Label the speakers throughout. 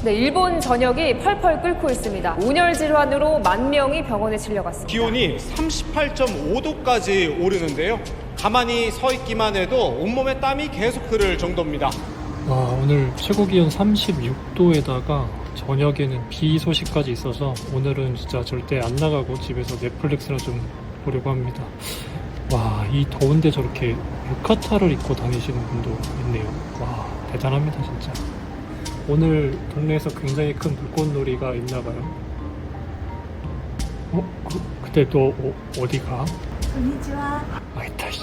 Speaker 1: 네, 일본 전역이 펄펄 끓고 있습니다. 온열 질환으로 10,000명이 병원에 실려갔습니다.
Speaker 2: 기온이 38.5도까지 오르는데요. 가만히 서 있기만 해도 온몸에 땀이 계속 흐를 정도입니다.
Speaker 3: 와, 오늘 최고 기온 36도에다가 저녁에는 비 소식까지 있어서 오늘은 진짜 절대 안 나가고 집에서 넷플릭스나 좀 보려고 합니다. 와, 이 더운데 저렇게 유카타를 입고 다니시는 분도 있네요. 와, 대단합니다 진짜. 오늘 동네에서 굉장히 큰 불꽃놀이가 있나봐요. 그때 또 어디 가?
Speaker 4: 건니치와.
Speaker 3: 아이다 씨.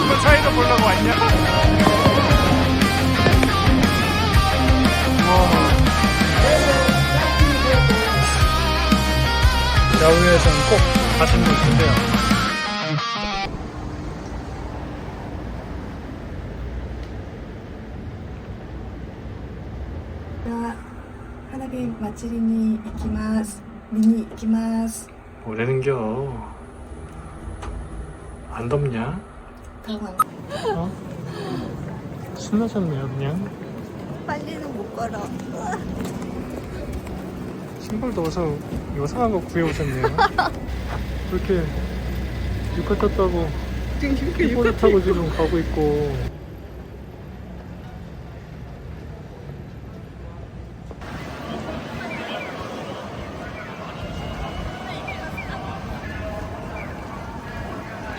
Speaker 2: 그 차이도 보려고 왔냐?
Speaker 3: 야후에서는 꼭 가시는 곳인데요.
Speaker 4: 花火祭りに行きます。見に行きます。
Speaker 3: 뭐라는겨? 안 덥냐?
Speaker 4: 더워.
Speaker 3: 어? 신나셨네요 그냥.
Speaker 4: 빨리는 못 걸어.
Speaker 3: 신발도 어서 요상한 거 구해오셨네요. 그렇게 유카타 타고 킥보드 타고 지금 가고 있고.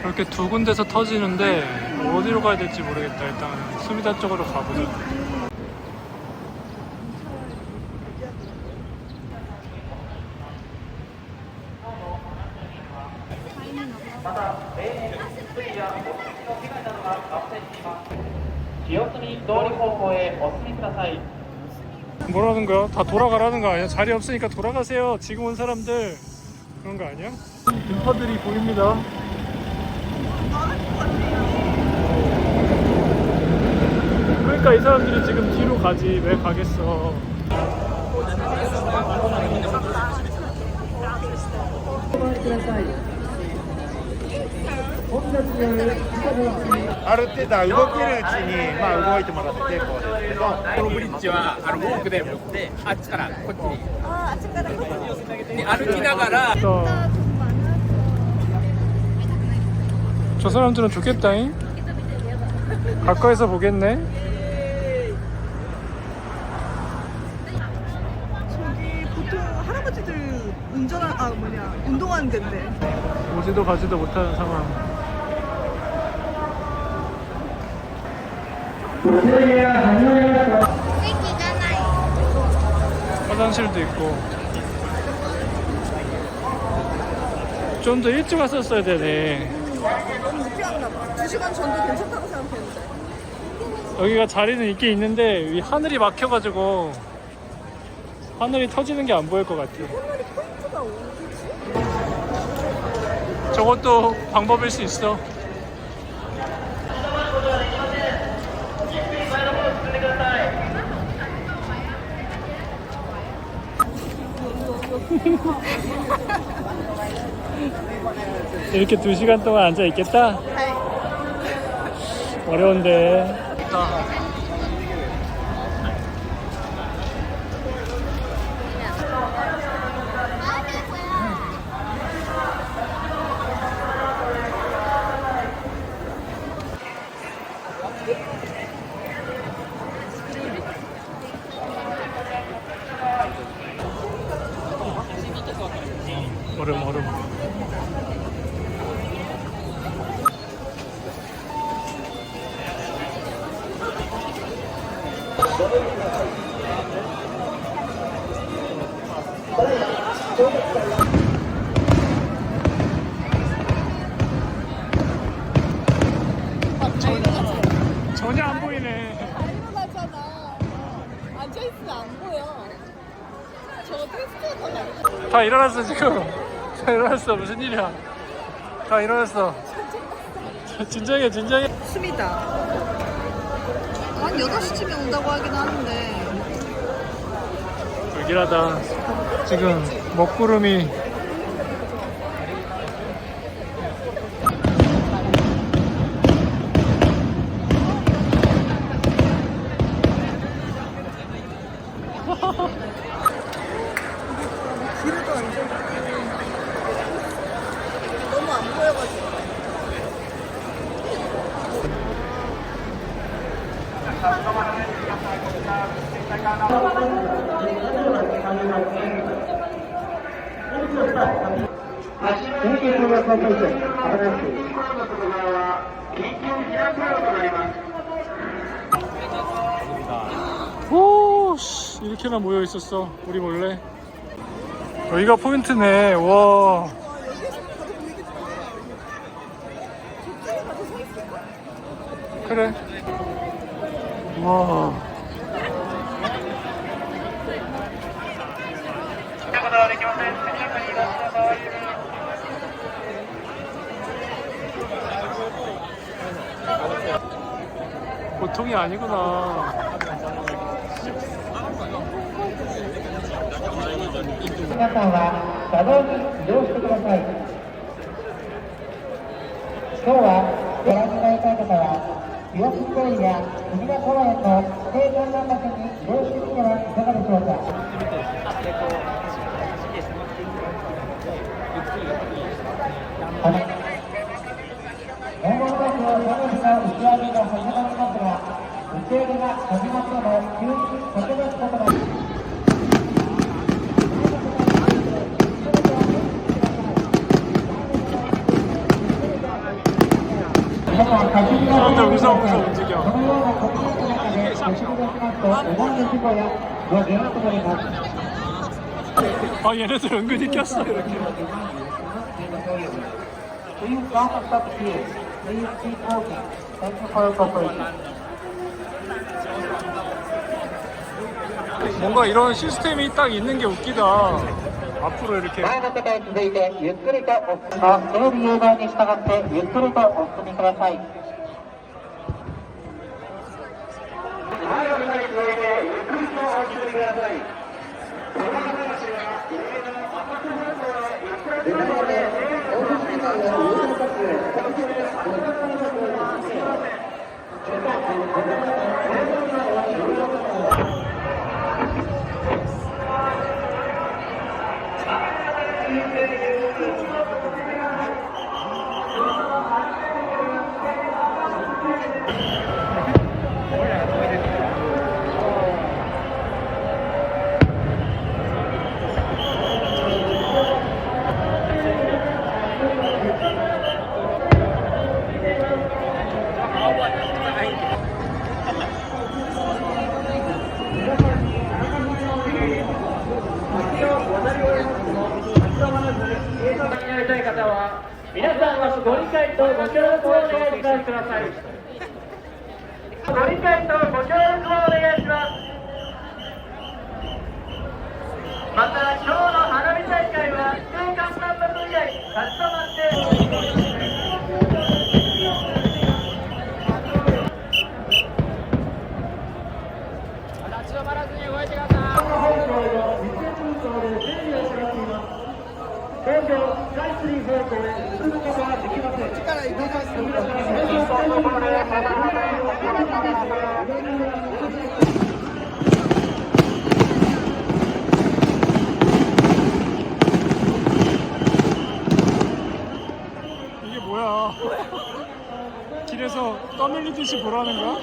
Speaker 3: 저렇게 두 군데서 터지는데 어디로 가야 될지 모르겠다. 일단 수미다 쪽으로 가보자. 뭐라는 거야? 다 돌아가라는 거 아니야? 자리 없으니까 돌아가세요. 지금 온 사람들 그런 거 아니야? 인파들이 보입니다. 그러니까 이 사람들이 지금 뒤로 가지 왜 가겠어.
Speaker 2: ある程度動けるうちに、動いてもらって結構ですけど、
Speaker 5: このブリッジはウォークで持ってあっちからこっちに
Speaker 4: 아, 아침까지 거.
Speaker 5: で歩きながら
Speaker 3: 저 사람들은 좋겠다잉. 가까이서 보겠네.
Speaker 6: 저기 보통 할아버지들 운동하는 데인데.
Speaker 3: 오지도 가지도 못하는 상황. 화장실도 있고. 좀 더 일찍 왔었어야 되네.
Speaker 6: 너무 늦게 왔나 봐. 2시간 전도 괜찮다고 생각했는데.
Speaker 3: 여기가 자리는 있긴 있는데 이 하늘이 막혀가지고 하늘이 터지는 게 안 보일 것 같아.
Speaker 6: 포인트가 어디지?
Speaker 3: 저것도 방법일 수 있어. 이렇게 2시간 동안 앉아 있겠다? 어려운데. 얼음. 전혀 안 보이네.
Speaker 6: 일어나잖아. 앉아있으면 안 보여. 저 테스트가 더 많이.
Speaker 3: 다 일어났어 지금. 다 일어났어. 무슨 일이야? 다 일어났어. 진정해.
Speaker 6: 숨이다. 한 8시쯤에 온다고 하긴 하는데.
Speaker 3: 불길하다. 지금 먹구름이 오, 씨, 이렇게나 모여 있었어. 우리 몰래. 여기가 포인트네. 와. 그래. 와. 보통이 아니구나.
Speaker 7: 皆さんは車道に移動してください。今日はご覧になりたい方は、岩木公園や海田公園の青函南場所に移動してみてはいかがでしょうか。モンゴルバスの花火の打ち上げが始まりますが、打ち上げが始まっても急に駆け出すことが
Speaker 3: 사람들 우성우성 움직여. 아, 얘네들 은근히 꼈어, 이렇게. 뭔가 이런 시스템이 딱 있는 게 웃기다. 앞으로 이렇게.
Speaker 7: 前の方へ続いてゆっくりとお進みの整理誘導に従ってゆっくりとお進みください。前の方に続いてゆっくりとお進みください。この方たちは上の赤く方向へゆっくりとお進みの有料バス東京でご覧の方向に進みます。皆さんはご理解とご協力をお願いください。ご理解とご協力をお願いします。また今日の花火大会は青函南場所以外立ち止まって
Speaker 5: 立ち止まらずに動いてください。
Speaker 7: 東京スカイツリー方向へ進むことはできません。力入れます。
Speaker 3: 이게 뭐야? 길에서 떠밀리듯이 보라는 거야?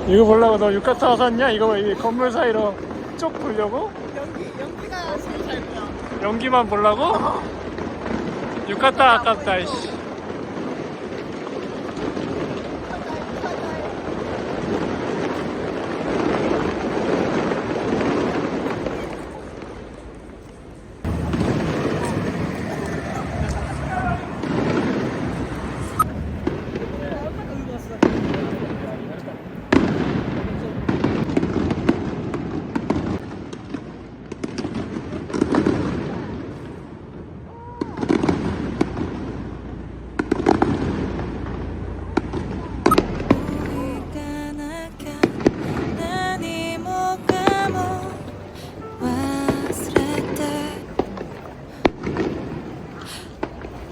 Speaker 3: 이거 보려고 너 유카타 샀냐? 이거 이 건물 사이로 쭉 보려고?
Speaker 6: 연기가 진짜 잘 보여.
Speaker 3: 연기만 보려고? 유카타 아깝다 이씨.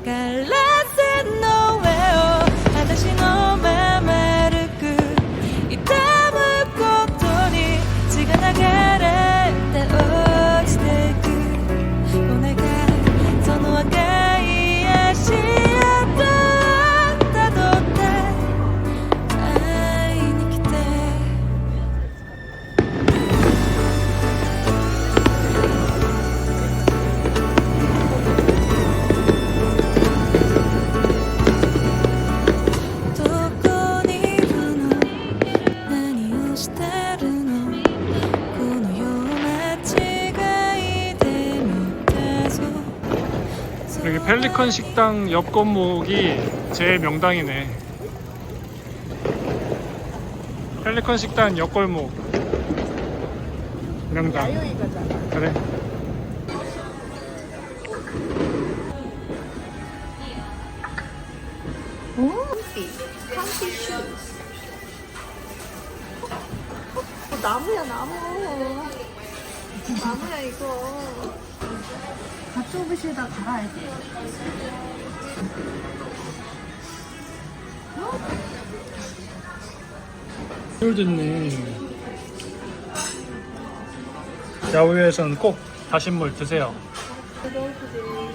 Speaker 8: 갈라진
Speaker 3: 펠리컨 식당 옆 건목이 제 명당이네. 펠리컨 식당 옆 골목 명당.
Speaker 6: 야요이 가잖아.
Speaker 3: 그래.
Speaker 6: 컴피 슈. 나무야 나무. 나무야 이거. 가츠오부시에다 갈아야지.
Speaker 3: 술 듣네. 야외에서는 꼭 다신물 드세요.
Speaker 6: 배고프지.